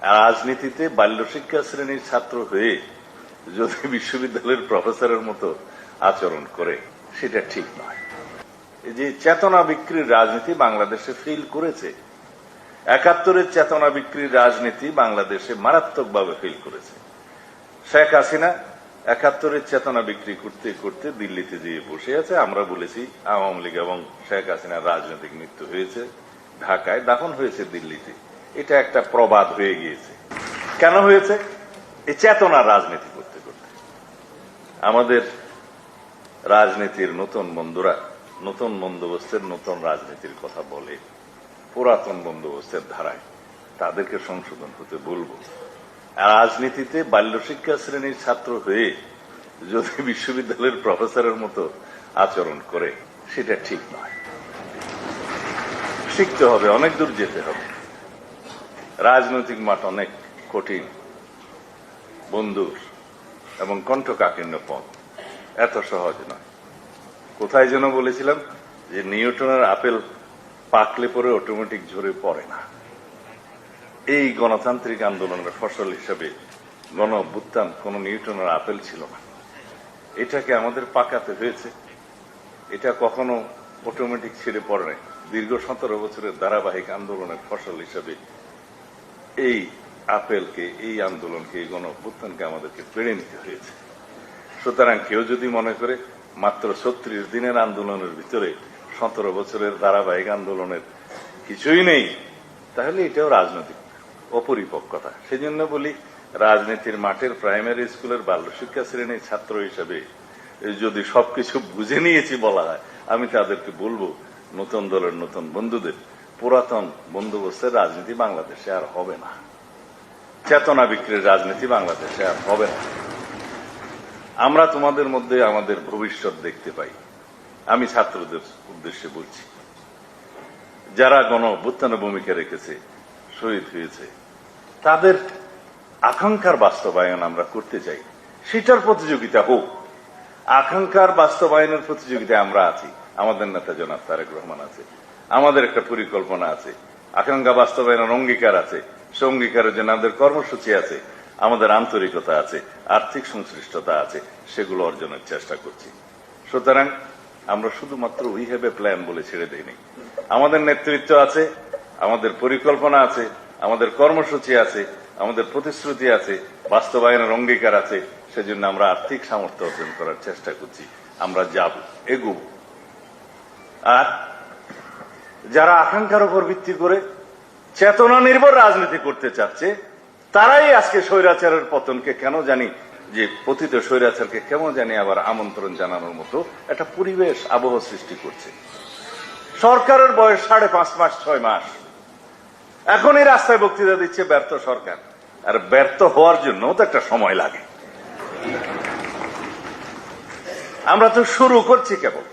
রাজনীতিতে বাল্যশিক্ষা শ্রেণীর ছাত্র হয়ে যদি বিশ্ববিদ্যালয়ের প্রফেসরের মতো আচরণ করে সেটা ঠিক নয়। এই যে চেতনা বিক্রির রাজনীতি বাংলাদেশে ফেল করেছে, ৭১-এর চেতনা বিক্রির রাজনীতি বাংলাদেশে মারাত্মকভাবে ফেল করেছে। শেখ হাসিনা ৭১-এর চেতনা বিক্রি করতে করতে দিল্লিতে যেয়ে বসে আছে। আমরা বলেছি আওয়ামী লীগ এবং শেখ হাসিনার রাজনৈতিক মৃত্যু হয়েছে ঢাকায়, দাফন হয়েছে দিল্লিতে। এটা একটা প্রবাদ হয়ে গিয়েছে। কেন হয়েছে? এই চেতনার রাজনীতি করতে করতে আমাদের রাজনীতির নতুন বন্ধুরা নতুন বন্দোবস্তের নতুন রাজনীতির কথা বলে, পুরাতন বন্দোবস্তের ধারায় তাদেরকে সংশোধন হতে বলবো। রাজনীতিতে বাল্যশিক্ষা শ্রেণীর ছাত্র হয়ে যদি বিশ্ববিদ্যালয়ের প্রফেসরের মতো আচরণ করে সেটা ঠিক নয়। শিখতে হবে, অনেক দূর যেতে হবে। রাজনৈতিক মাঠ অনেক কঠিন, বন্ধুর এবং কণ্ঠকাঠিন্য পথ, এত সহজ নয়। কোথায় যেন বলেছিলাম যে নিউটনের আপেল পাকলে পরে অটোমেটিক ঝরে পড়ে না। এই গণতান্ত্রিক আন্দোলনের ফসল হিসেবে গণ অভ্যুত্থান কোন নিউটনের আপেল ছিল না, এটাকে আমাদের পাকাতে হয়েছে। এটা কখনো অটোমেটিক ছেড়ে পড়ে নাই। দীর্ঘ ১৭ বছরের ধারাবাহিক আন্দোলনের ফসল হিসেবে এই আপেলকে, এই আন্দোলনকে, এই গণ অভ্যুত্থানকে আমাদেরকে পেড়ে নিতে হয়েছে। সুতরাং কেউ যদি মনে করে মাত্র ৩৬ দিনের আন্দোলনের ভিতরে ১৭ বছরের ধারাবাহিক আন্দোলনের কিছুই নেই, তাহলে এটাও রাজনৈতিক অপরিপক্কতা। সেই জন্য বলি, রাজনীতির মাঠের প্রাইমারি স্কুলের বাল্যশিক্ষা শ্রেণীর ছাত্র হিসেবে যদি সবকিছু বুঝে নিয়েছি বলা হয়, আমি তাদেরকে বলবো নতুন দলের নতুন বন্ধুদের, পুরাতন বন্দোবস্তের রাজনীতি বাংলাদেশে আর হবে না, চেতনা বিক্রির রাজনীতি বাংলাদেশে আর হবে না। আমরা তোমাদের মধ্যে আমাদের ভবিষ্যৎ দেখতে পাই। আমি ছাত্রদের উদ্দেশ্যে বলছি, যারা গণ অভ্যুত্থানে ভূমিকা রেখেছে, শহীদ হয়েছে, তাদের আকাঙ্ক্ষার বাস্তবায়ন আমরা করতে চাই। সেটার প্রতিযোগিতা হোক। আকাঙ্ক্ষার বাস্তবায়নের প্রতিযোগিতায় আমরা আছি। আমাদের নেতা জনাব তারেক রহমান আছে, আমাদের একটা পরিকল্পনা আছে, আকাঙ্ক্ষা বাস্তবায়নের অঙ্গীকার আছে, সে অঙ্গীকারের জন্য আমাদের কর্মসূচি আছে, আমাদের আন্তরিকতা আছে, আর্থিক সংশ্লিষ্টতা আছে, সেগুলো অর্জনের চেষ্টা করছি। সুতরাং আমরা শুধুমাত্র উই হ্যাভ এ প্ল্যান বলে ছেড়ে দেইনি। আমাদের নেতৃত্ব আছে, আমাদের পরিকল্পনা আছে, আমাদের কর্মসূচি আছে, আমাদের প্রতিশ্রুতি আছে, বাস্তবায়নের অঙ্গীকার আছে। সেজন্য আমরা আর্থিক সামর্থ্য অর্জন করার চেষ্টা করছি। আমরা যাব, এগোব। আর যারা আকাঙ্ক্ষার উপর ভিত্তি করে চেতনা নির্ভর রাজনীতি করতে চাচ্ছে, তারাই আজকে স্বৈরাচারের পতনকে কেন জানি, যে পতিত স্বৈরাচারকে কেমন জানি আবার আমন্ত্রণ জানানোর মতো একটা পরিবেশ আবহ সৃষ্টি করছে। সরকারের বয়স 5.5 মাস 6 মাস, এখনই রাস্তায় বক্তৃতা দিচ্ছে ব্যর্থ সরকার। আর ব্যর্থ হওয়ার জন্য তো একটা সময় লাগে। আমরা তো শুরু করছি কেবল।